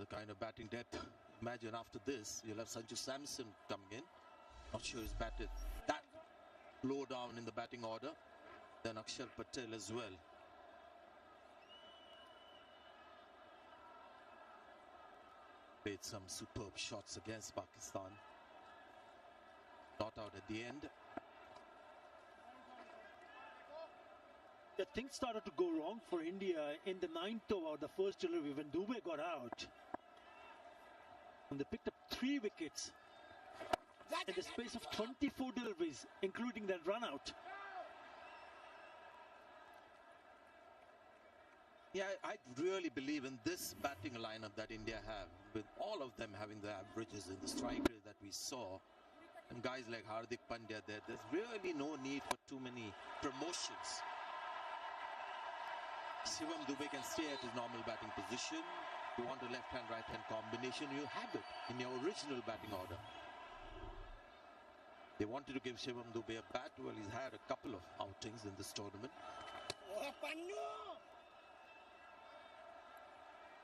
the kind of batting depth. Imagine after this, you'll have Sanju Samson coming in. Not sure he's batted that low down in the batting order. Then Akshar Patel as well. Played some superb shots against Pakistan. Not out at the end. Yeah, things started to go wrong for India in the 9th over, the first delivery when Dube got out. And they picked up 3 wickets in the space of 24 deliveries, including that run out. Yeah, I really believe in this batting lineup that India have, with all of them having the averages in the strike rate that we saw. And guys like Hardik Pandya there, there's really no need for too many promotions. Shivam Dube can stay at his normal batting position. If you want a left-hand, right-hand combination, you have it in your original batting order. They wanted to give Shivam Dube a bat. Well, he's had a couple of outings in this tournament.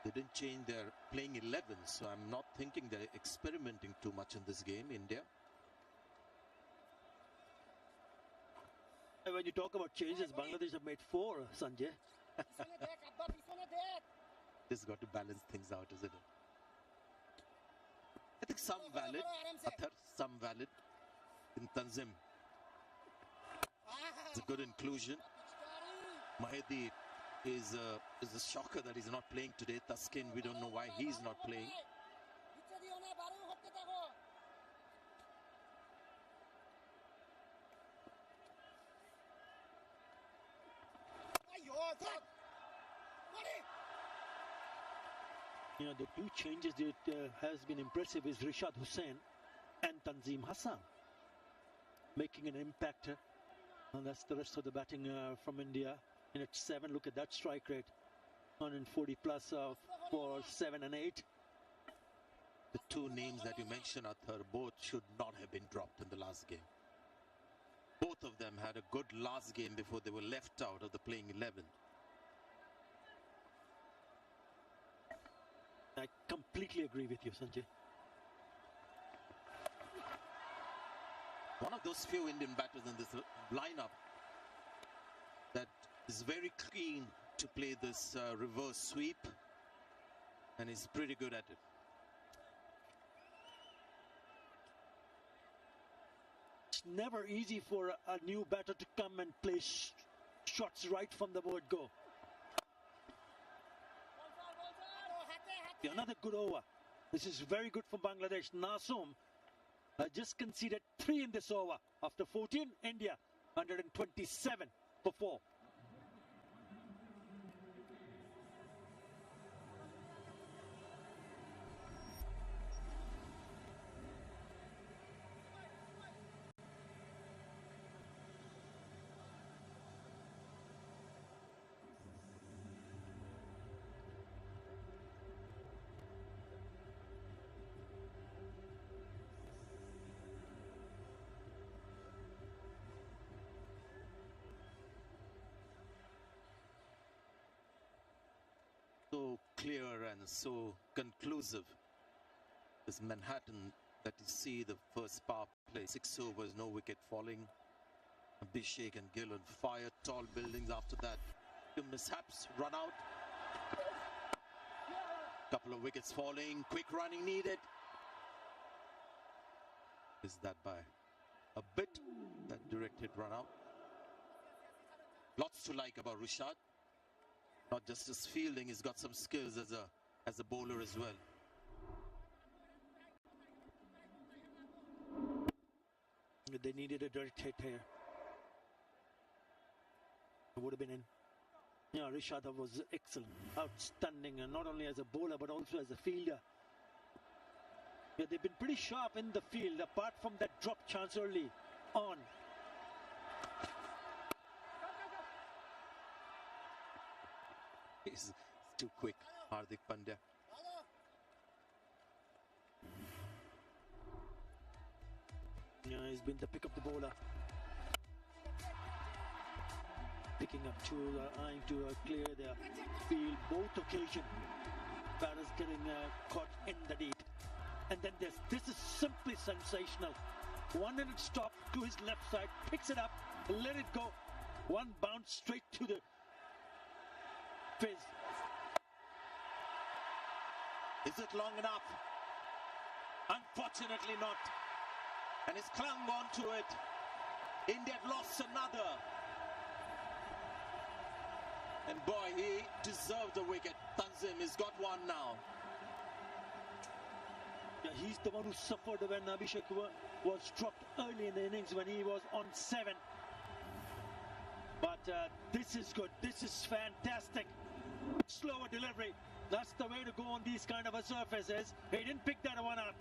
They didn't change their playing 11, so I'm not thinking they're experimenting too much in this game, India. And when you talk about changes, Bangladesh have made 4, Sanjay. This has got to balance things out, isn't it? I think some valid, Athar, some valid in Tanzim. It's a good inclusion. Mahedi is a shocker that he's not playing today. Taskin, we don't know why he's not playing. You know, the 2 changes that has been impressive is Rishad Hussain and Tanzim Hassan making an impact. And that's the rest of the batting from India. In at 7, look at that strike rate, 140 plus for 7 and 8. The 2 names that you mentioned, Athar, both should not have been dropped in the last game. Both of them had a good last game before they were left out of the playing 11. I completely agree with you, Sanjay. One of those few Indian batters in this lineup that is very keen to play this reverse sweep, and is pretty good at it. It's never easy for a new batter to come and play shots right from the word go. Another good over. This is very good for Bangladesh. Nasum just conceded 3 in this over. After 14, India 127 for 4. So clear and so conclusive. This Manhattan that you see, the first power play, 6 overs, no wicket falling. Abhishek and Gill on fire, tall buildings after that. 2 mishaps, run out. Couple of wickets falling, quick running needed. Is that by a bit, that directed run out? Lots to like about Rishad. Not just his fielding, he's got some skills as a bowler as well. They needed a direct hit here. It would have been in. Yeah, Rishad was excellent, outstanding, and not only as a bowler but also as a fielder. Yeah, they've been pretty sharp in the field, apart from that drop chance early on. He's too quick, Hardik Pandya. Yeah, he's been the pick of the bowler. Picking up to, eyeing to clear the field both occasions. batters getting caught in the deep. And then this is simply sensational. 1-handed stop to his left side, picks it up, let it go. One bounce straight to the fizz. Is it long enough? Unfortunately not. And he's clung on to it. India had lost another. And boy, he deserved a wicket. Tanzim has got one now. Yeah, he's the one who suffered when Abhishek was dropped early in the innings when he was on 7. But this is good. This is fantastic. Slower delivery. That's the way to go on these kind of a surfaces. He didn't pick that one up.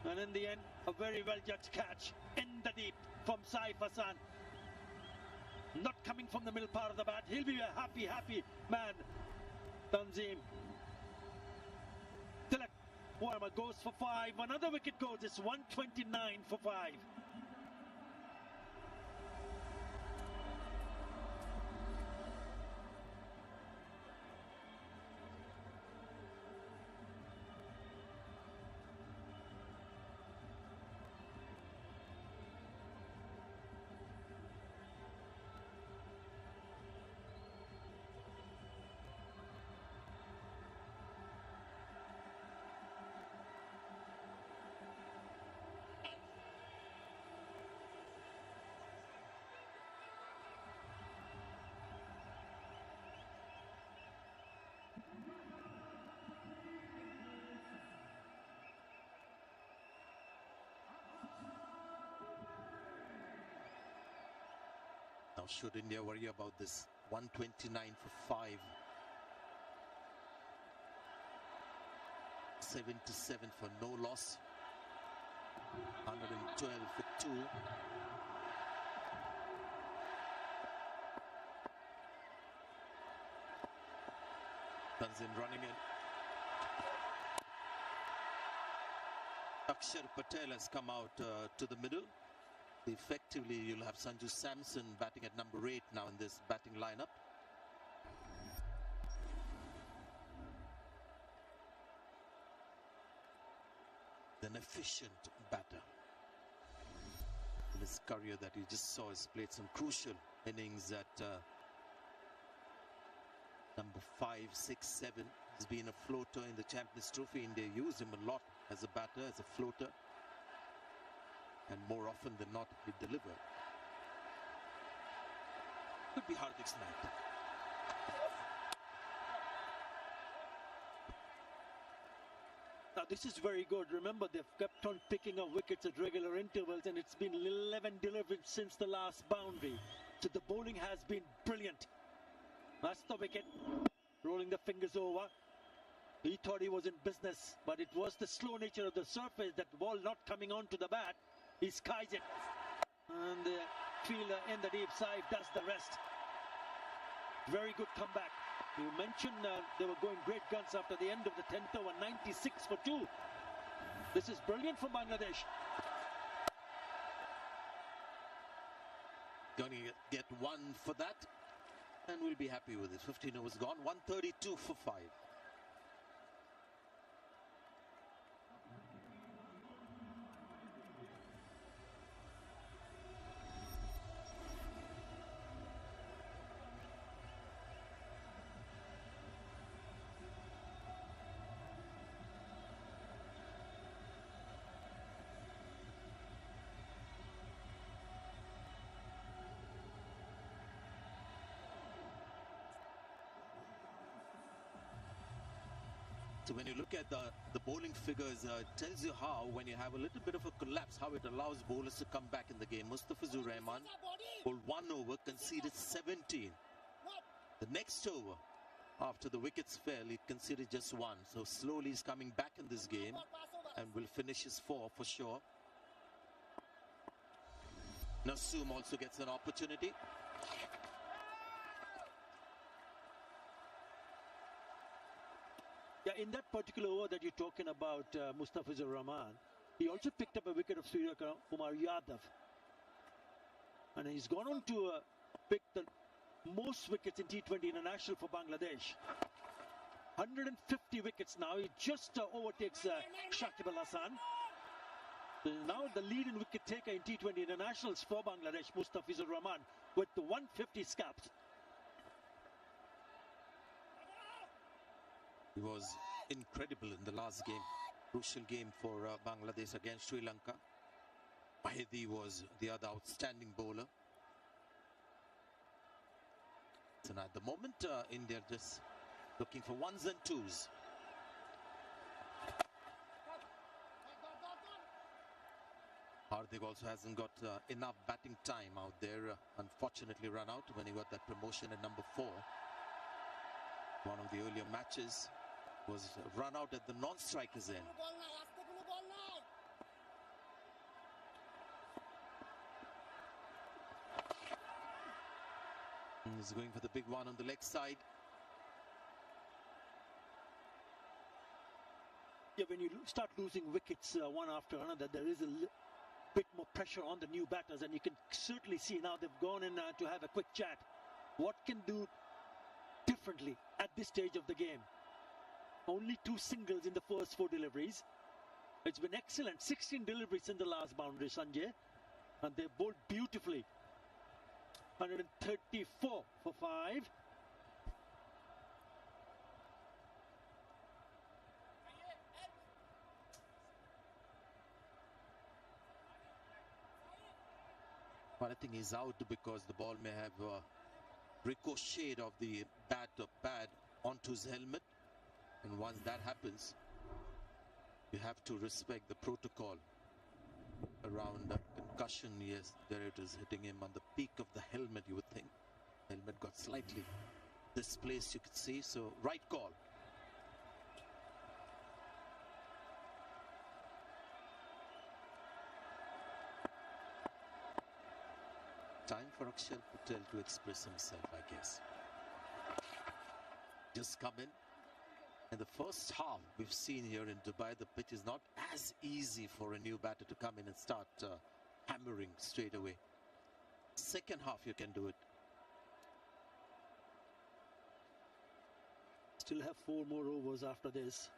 And in the end, a very well judged catch in the deep from Saif Hassan. Not coming from the middle part of the bat. He'll be a happy man. Tanzim. Tilak Verma goes for 5. Another wicket goes. It's 129 for 5. Now, should India worry about this? 129 for 5. 77 for no loss. 112 for 2. Tanzim running in. Akshar Patel has come out to the middle. Effectively, you'll have Sanju Samson batting at number 8 now in this batting lineup. An efficient batter. In his career that he just saw, has played some crucial innings at number 5, 6, 7. He's been a floater in the Champions Trophy. India used him a lot as a batter, as a floater. And more often than not, he delivered. Could be Hardik's night. Now this is very good. Remember, they've kept on picking up wickets at regular intervals, and it's been 11 delivered since the last boundary. So the bowling has been brilliant. That's the wicket. Rolling the fingers over. He thought he was in business, but it was the slow nature of the surface, that ball not coming onto the bat. He skies it. And the fielder in the deep side does the rest. Very good comeback. You mentioned they were going great guns after the end of the 10th over, 96 for 2. This is brilliant for Bangladesh. Going to get 1 for that. And we'll be happy with it. 15 overs gone. 132 for 5. So when you look at the bowling figures, it tells you how, when you have a little bit of a collapse, how it allows bowlers to come back in the game. Mustafizur Rahman bowled 1 over, conceded 17. The next over, after the wickets fell, he conceded just 1. So slowly he's coming back in this game and will finish his 4 for sure. Nasoom also gets an opportunity. Yeah, in that particular over that you're talking about, Mustafizur Rahman, he also picked up a wicket of Surya Kumar Yadav. And he's gone on to pick the most wickets in T20 International for Bangladesh. 150 wickets now. He just overtakes Shakib Al Hasan. Now the lead in wicket taker in T20 internationals for Bangladesh, Mustafizur Rahman, with the 150 scaps. He was incredible in the last game, crucial game for Bangladesh against Sri Lanka. Mahedi was the other outstanding bowler. So now at the moment, India just looking for ones and twos. Hardik also hasn't got enough batting time out there. Unfortunately run out when he got that promotion at number 4. One of the earlier matches was run out at the non-strikers end. He's going for the big one on the leg side. Yeah, when you start losing wickets one after another, there is a bit more pressure on the new batters, and you can certainly see now they've gone in to have a quick chat. What can do differently at this stage of the game? Only 2 singles in the first 4 deliveries. It's been excellent. 16 deliveries in the last boundary, Sanjay, and they bowled beautifully. 134 for 5. But I think he's out because the ball may have ricocheted off the bat or pad onto his helmet. And once that happens, you have to respect the protocol around concussion. Yes, there it is, hitting him on the peak of the helmet, you would think. Helmet got slightly displaced, you could see. So, right call. Time for Akshar Patel to express himself, I guess. Just come in. In the first half, we've seen here in Dubai, the pitch is not as easy for a new batter to come in and start hammering straight away. Second half, you can do it. Still have 4 more overs after this.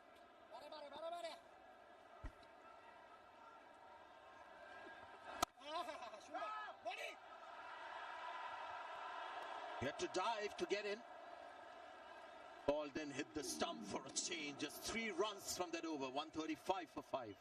You had to dive to get in. Ball then hit the stump for a change. Just 3 runs from that over. 135 for 5.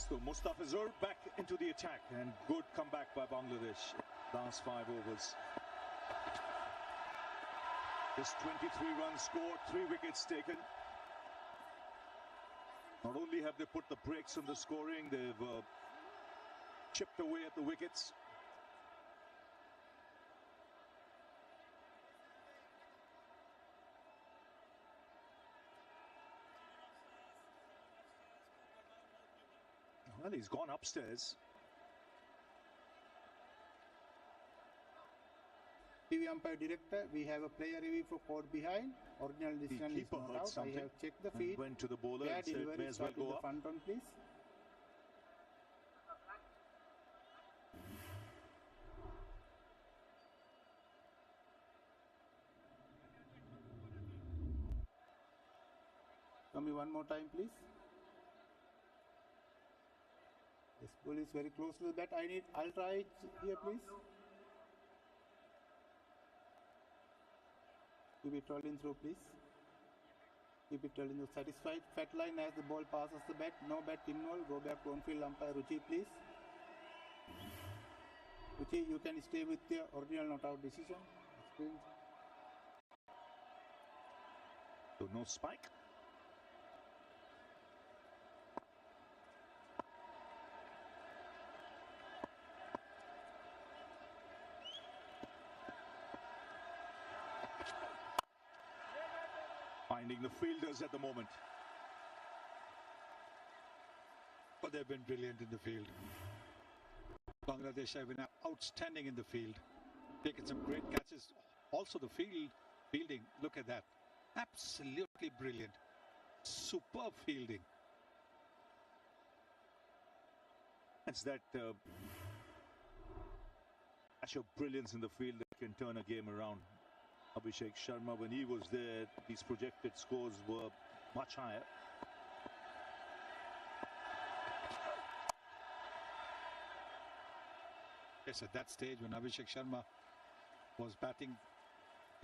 So Mustafizur back into the attack, and good comeback by Bangladesh. Last 5 overs. Just 23 runs scored, 3 wickets taken. Not only have they put the brakes on the scoring, they've chipped away at the wickets. Well, he's gone upstairs. TV umpire director, we have a player review for caught behind. Original decision is not out. I have checked the feed. Went to the bowler and said, may as well go up. Front on, please. Come me one more time, please. This ball is very close to the bat. I'll try it here, please. Keep it rolling through, please. Keep it rolling through. Satisfied. Fat line as the ball passes the bat. No bat involved. Go back to on-field umpire Ruchi, please. Ruchi, you can stay with the original not out decision. Experience. So no spike. Finding the fielders at the moment. But they've been brilliant in the field. Bangladesh have been outstanding in the field. Taken some great catches. Also the fielding, look at that. Absolutely brilliant. Superb fielding. It's that dash of brilliance in the field that can turn a game around. Abhishek Sharma, when he was there, these projected scores were much higher. Yes, at that stage when Abhishek Sharma was batting,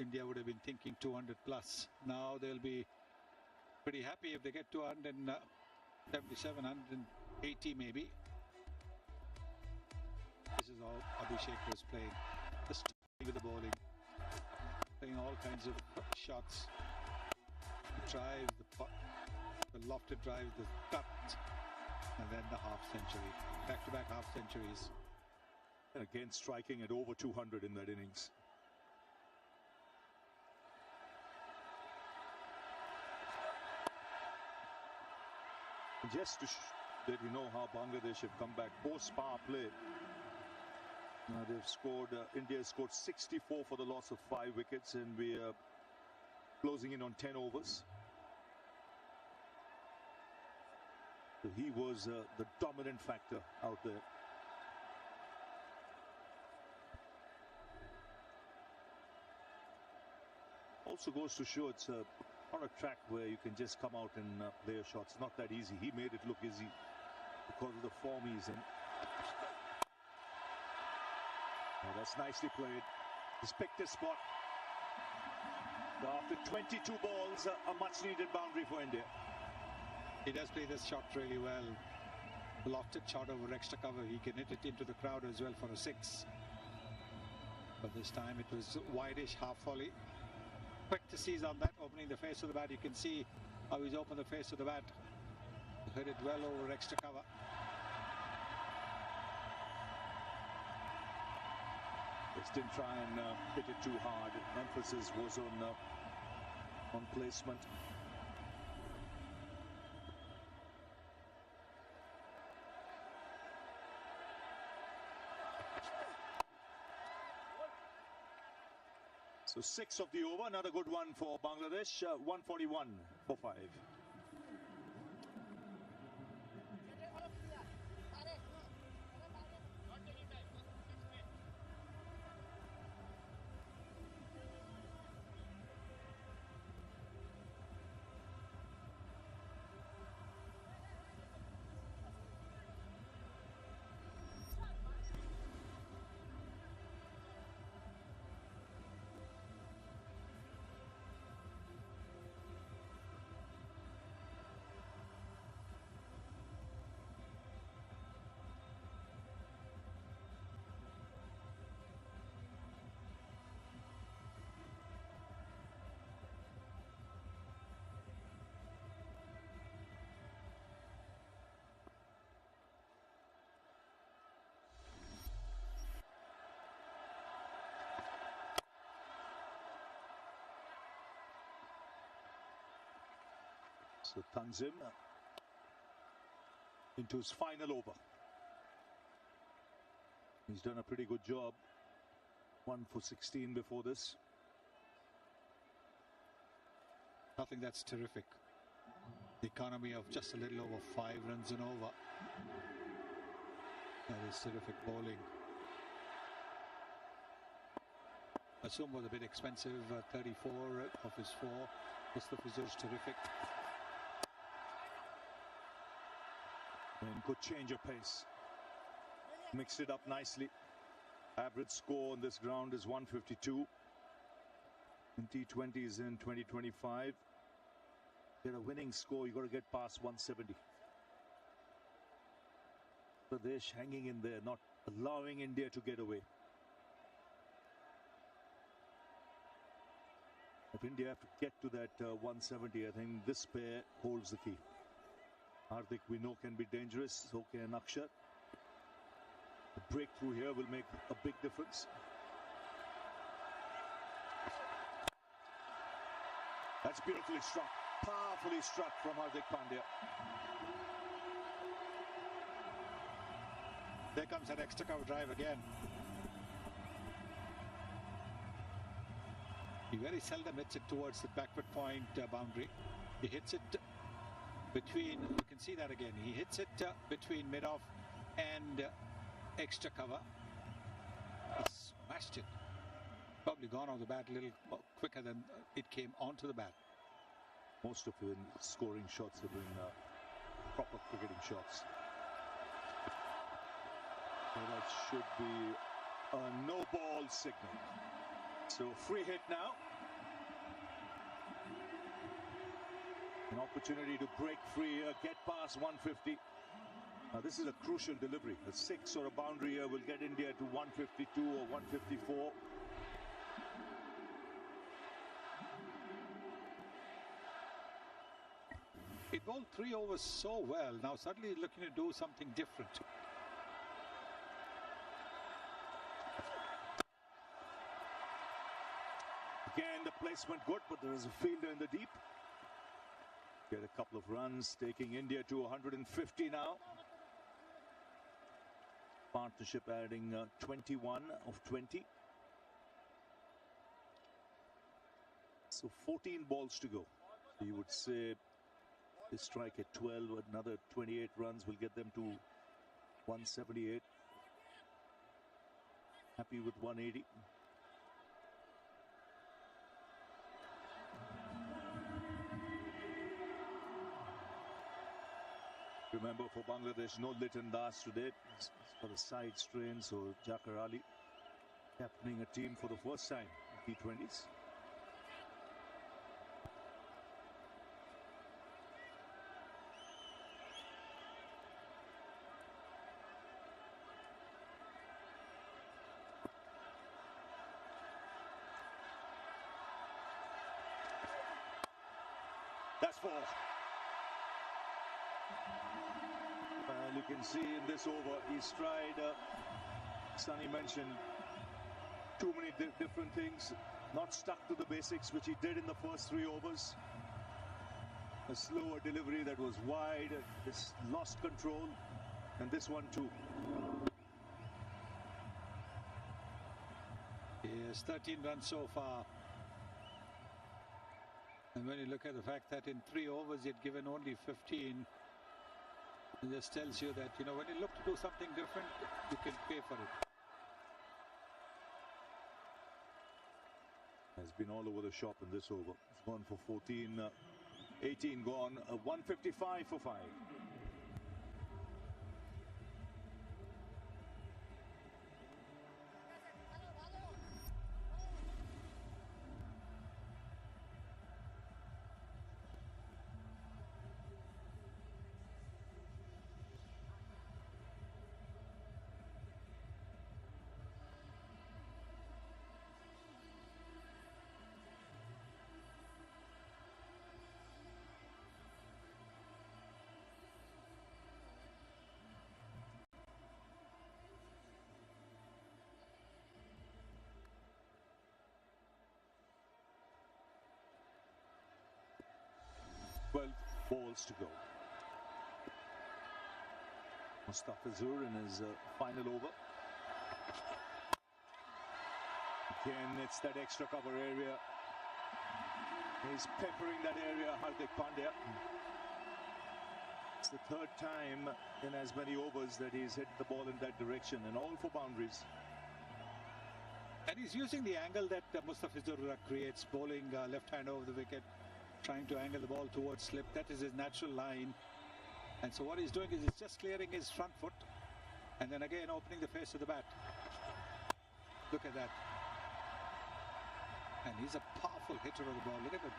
India would have been thinking 200 plus. Now they'll be pretty happy if they get to 177, 180 maybe. This is how Abhishek was playing. Just with the bowling. Playing all kinds of shots. The drive, the lofted drive, the cut, and then the half century. Back-to-back half centuries. And again, striking at over 200 in that innings. And just to let you know how Bangladesh have come back post power play. Now they've scored, India has scored 64 for the loss of 5 wickets, and we are closing in on 10 overs. So he was the dominant factor out there. Also goes to show it's not a track where you can just come out and play a shot. It's not that easy. He made it look easy because of the form he's in. Oh, that's nicely played. He's picked his spot. So after 22 balls, a much-needed boundary for India. He does play this shot really well. Lofted shot over extra cover. He can hit it into the crowd as well for a 6. But this time it was wide-ish half volley. Quick to seize on that, opening the face of the bat. You can see how he's opened the face of the bat. Hit it well over extra cover. Just didn't try and hit it too hard. Emphasis was on placement. So 6 of the over, another good one for Bangladesh. 141 for 5. So Tanzim into his final over. He's done a pretty good job. 1 for 16 before this. I think that's terrific. The economy of just a little over 5 runs and over. That is terrific bowling. Assume was a bit expensive, 34 of his 4. Mustafiz is terrific. And good change of pace. Mixed it up nicely. Average score on this ground is 152. In T20s in 2025, get a winning score, you got to get past 170. Pradesh hanging in there, not allowing India to get away. If India have to get to that 170, I think this pair holds the key. Hardik, we know, can be dangerous. So can Akshar. The breakthrough here will make a big difference. That's beautifully struck. Powerfully struck from Hardik Pandya. There comes that extra cover drive again. He very seldom hits it towards the backward point boundary. He hits it between, you can see that again, he hits it between mid-off and extra cover. He smashed it. Probably gone off the bat a little quicker than it came onto the bat. Most of the scoring shots have been proper cricketing shots. So that should be a no ball signal. So free hit now. An opportunity to break free, get past 150. Now this is a crucial delivery. A 6 or a boundary here will get India to 152 or 154. He bowled 3 overs so well. Now suddenly he's looking to do something different. Again, the placement good, but there is a fielder in the deep. Get a couple of runs, taking India to 150 now. Partnership adding 21 of 20. So 14 balls to go. You would say they strike at 12, another 28 runs will get them to 178. Happy with 180. Remember, for Bangladesh, no Liton Das today. It's for the side strain, so Jakar Ali captaining a team for the first time in T20s. That's 4. And you can see in this over, he's tried, Sunny mentioned, too many different things, not stuck to the basics, which he did in the first 3 overs. A slower delivery that was wide, just lost control, and this one too. He has 13 runs so far. And when you look at the fact that in 3 overs he had given only 15, it just tells you that, you know, when you look to do something different, you can pay for it. Has been all over the shop in this over. It's gone for 14, 18 gone, 155 for 5. Balls to go. Mustafizur in his final over. Again, it's that extra cover area. He's peppering that area, Hardik Pandya. It's the 3rd time in as many overs that he's hit the ball in that direction, and all for boundaries. And he's using the angle that Mustafizur creates, bowling left hand over the wicket, trying to angle the ball towards slip. That is his natural line. And so what he's doing is he's just clearing his front foot and then again opening the face of the bat. Look at that. And he's a powerful hitter of the ball. Look at the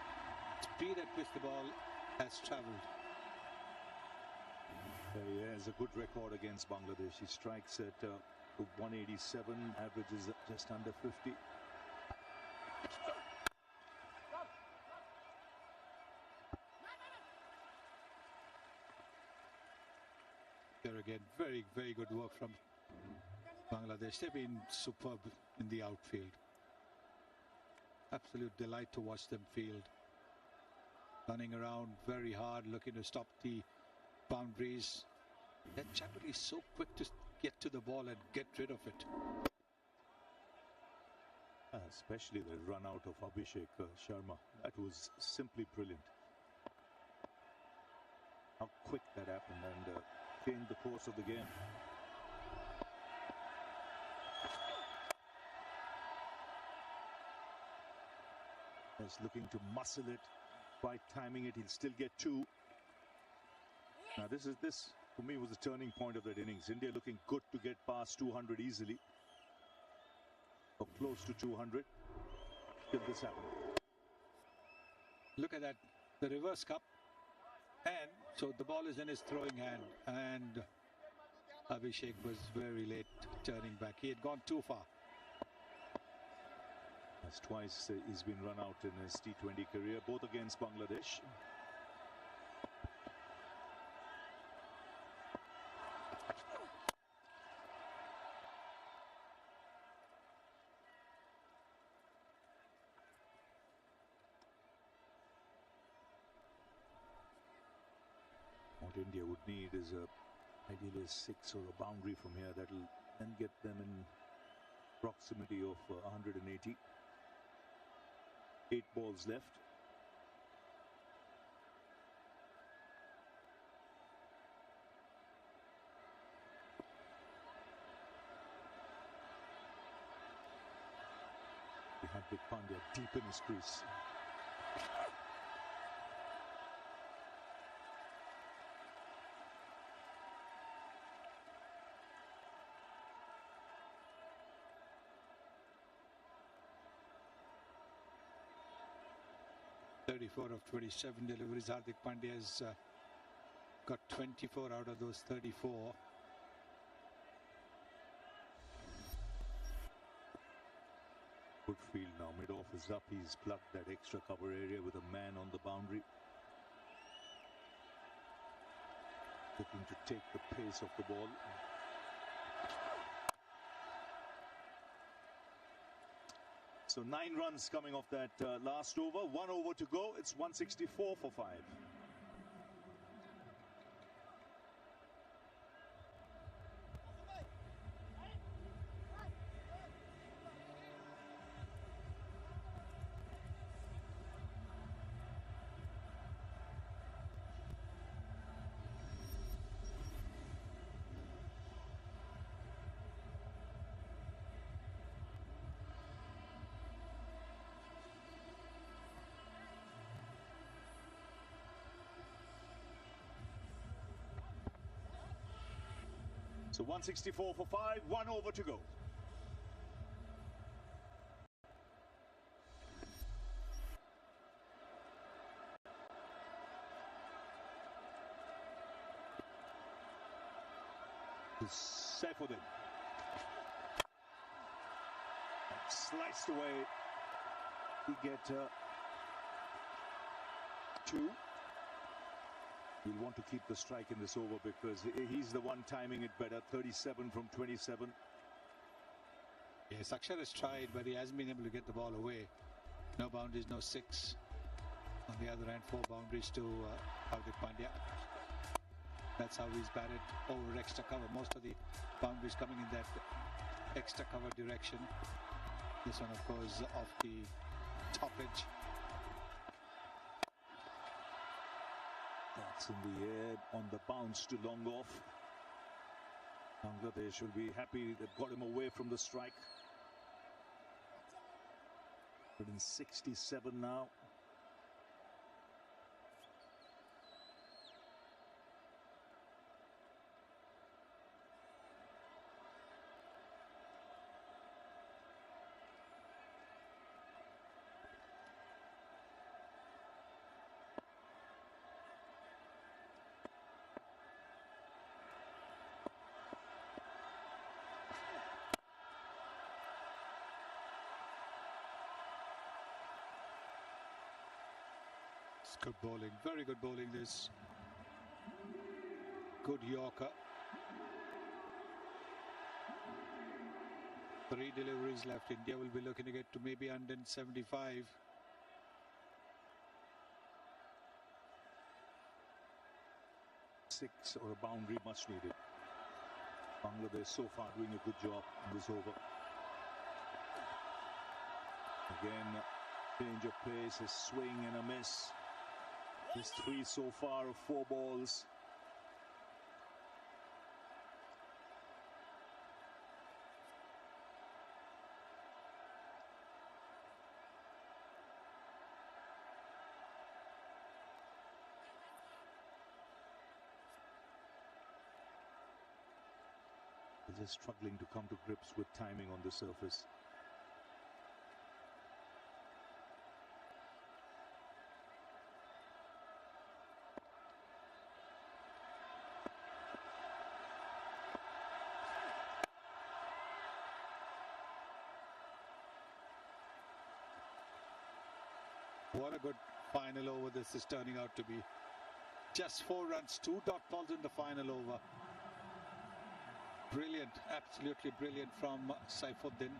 speed at which the ball has travelled. He has a good record against Bangladesh. He strikes at 187, averages just under 50. There again, very, very good work from Bangladesh. They've been superb in the outfield. Absolute delight to watch them field. Running around very hard, looking to stop the boundaries. They're generally so quick to get to the ball and get rid of it. Especially the run out of Abhishek Sharma. That was simply brilliant. How quick that happened and changed the course of the game. He's looking to muscle it, by timing it, he'll still get two. Now this for me was the turning point of that innings. India looking good to get past 200 easily, or close to 200. Till this happened. Look at that, the reverse cup, and so the ball is in his throwing hand, and Abhishek was very late turning back. He had gone too far. That's twice he's been run out in his T20 career, both against Bangladesh. What India would need is ideally a six or a boundary from here that'll then get them in proximity of 180. 8 balls left. We have Big Pandya deep in his crease. Of 27 deliveries. Hardik Pandya has got 24 out of those 34. Good field now. Mid-off is up. He's plugged that extra cover area with a man on the boundary. Looking to take the pace of the ball. So 9 runs coming off that last over. 1 over to go. It's 164 for 5. So 164 for 5, 1 over to go. Saifuddin. Sliced away. We get 2. He'll want to keep the strike in this over because he's the one timing it better. 37 from 27. Yes, Akshar has tried, but he hasn't been able to get the ball away. No boundaries, no 6. On the other hand, 4 boundaries to Hardik Pandya. That's how he's batted over extra cover. Most of the boundaries coming in that extra cover direction. This one, of course, off the top edge. That's in the air on the bounce to long off. Bangladesh will be happy they've got him away from the strike. 167 now. It's good bowling, very good bowling this. Good Yorker. 3 deliveries left. India will be looking to get to maybe 175. Six or a boundary much needed. Bangladesh so far doing a good job in this over. Again, change of pace, a swing and a miss. Just 3 so far of 4 balls. They're just struggling to come to grips with timing on the surface. What a good final over this is turning out to be. Just 4 runs, 2 dot balls in the final over. Brilliant, absolutely brilliant from Saifuddin.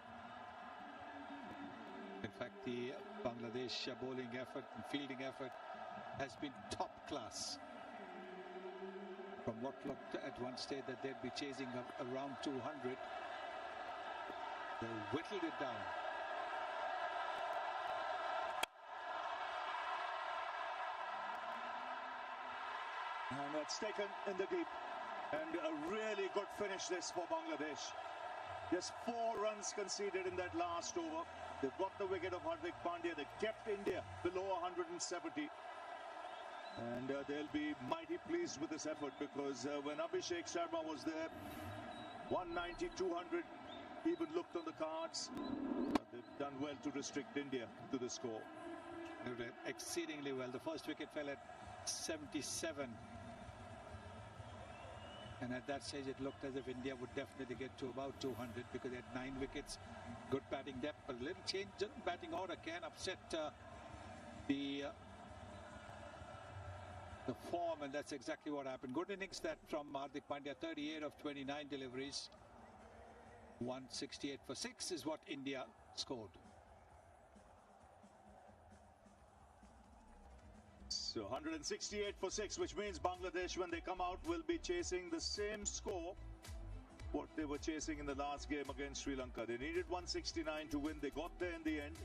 In fact, the Bangladesh bowling effort and fielding effort has been top class. From what looked at one stage that they'd be chasing around 200, they whittled it down. And that's taken in the deep. And a really good finish this for Bangladesh. Just 4 runs conceded in that last over. They've got the wicket of Hardik Pandya. They kept India below 170. And they'll be mighty pleased with this effort because when Abhishek Sharma was there, 190, 200 even looked on the cards. They've done well to restrict India to the score. They did exceedingly well. The first wicket fell at 77. And at that stage, it looked as if India would definitely get to about 200 because they had 9 wickets, good batting depth. But a little change in batting order can upset the form, and that's exactly what happened. Good innings that from Hardik Pandya, 38 of 29 deliveries. 168 for 6 is what India scored. So 168 for 6, which means Bangladesh, when they come out, will be chasing the same score what they were chasing in the last game against Sri Lanka. They needed 169 to win. They got there in the end.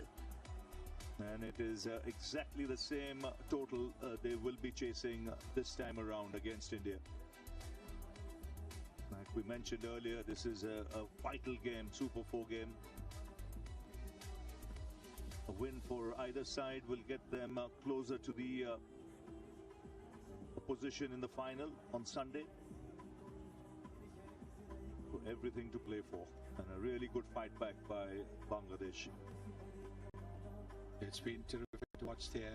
And it is exactly the same total they will be chasing this time around against India. Like we mentioned earlier, this is a vital game, Super 4 game. A win for either side will get them closer to the position in the final on Sunday. So everything to play for, and a really good fight back by Bangladesh. It's been terrific to watch their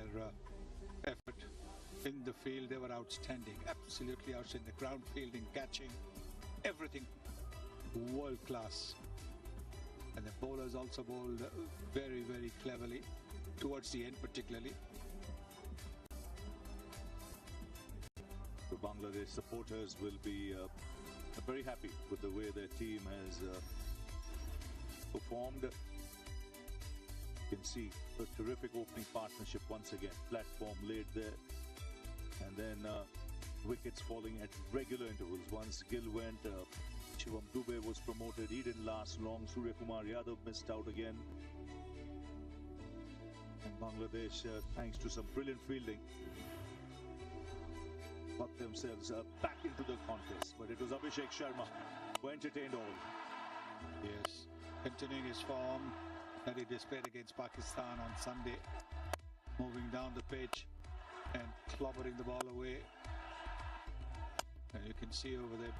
effort in the field. They were outstanding, absolutely outstanding. The ground fielding, catching, everything world class. And the bowlers also bowled very, very cleverly towards the end, particularly. The Bangladesh supporters will be very happy with the way their team has performed. You can see a terrific opening partnership once again. Platform laid there, and then wickets falling at regular intervals. Once Gill went, Shivam Dube was promoted. He didn't last long. Surya Kumar Yadav missed out again. And Bangladesh, thanks to some brilliant fielding, got themselves back into the contest. But it was Abhishek Sharma who entertained all. Yes, continuing his form that he displayed against Pakistan on Sunday, moving down the pitch and clobbering the ball away. And you can see over there,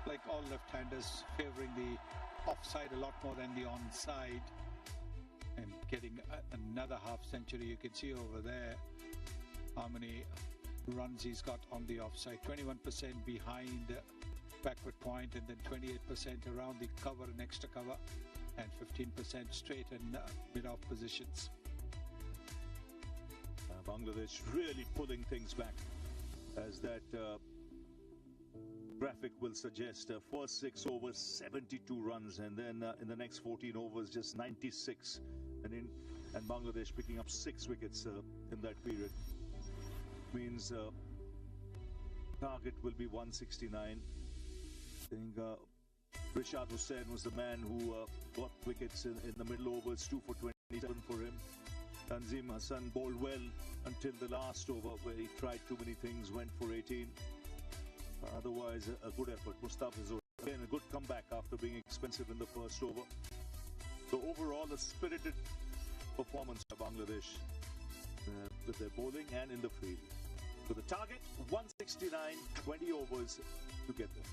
like all left-handers, favoring the offside a lot more than the onside, and getting another half century. You can see over there how many runs he's got on the offside. 21% behind backward point, and then 28% around the cover and extra cover, and 15% straight and mid-off positions. Bangladesh really pulling things back, as that graphic will suggest. First 6 overs, 72 runs, and then in the next 14 overs, just 96. And Bangladesh picking up 6 wickets in that period. Means target will be 169. I think Rishad Hussain was the man who got wickets in the middle overs, 2 for 27 for him. Tanzim Hassan bowled well until the last over, where he tried too many things, went for 18. Otherwise, a good effort. Mustafizur, again, a good comeback after being expensive in the first over. So overall, a spirited performance by Bangladesh with their bowling and in the field. So the target, 169, 20 overs to get there.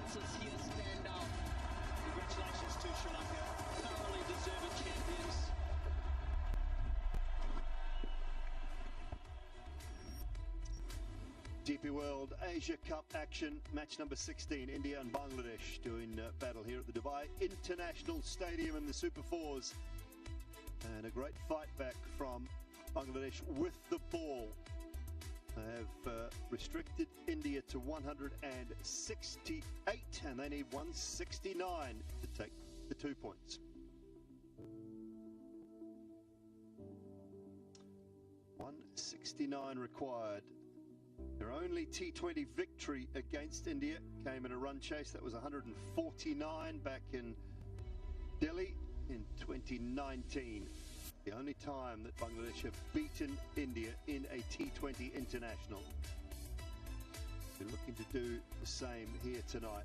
performances here stand out. Congratulations to Sri Lanka, thoroughly deserved champions. DP World Asia Cup action, match number 16, India and Bangladesh doing battle here at the Dubai International Stadium in the Super Fours. And a great fight back from Bangladesh with the ball. They have restricted India to 168 and they need 169 to take the 2 points. $169 required. Their only T20 victory against India came in a run chase. That was 149 back in Delhi in 2019. The only time that Bangladesh have beaten India in a T20 international. They're looking to do the same here tonight.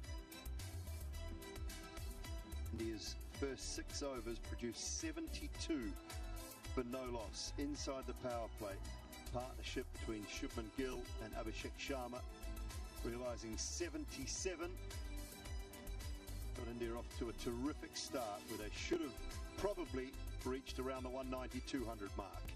India's first 6 overs produced 72 for no loss inside the power play. Partnership between Shubman Gill and Abhishek Sharma, realising 77. Got India off to a terrific start where they should have probably reached around the 190-200 mark.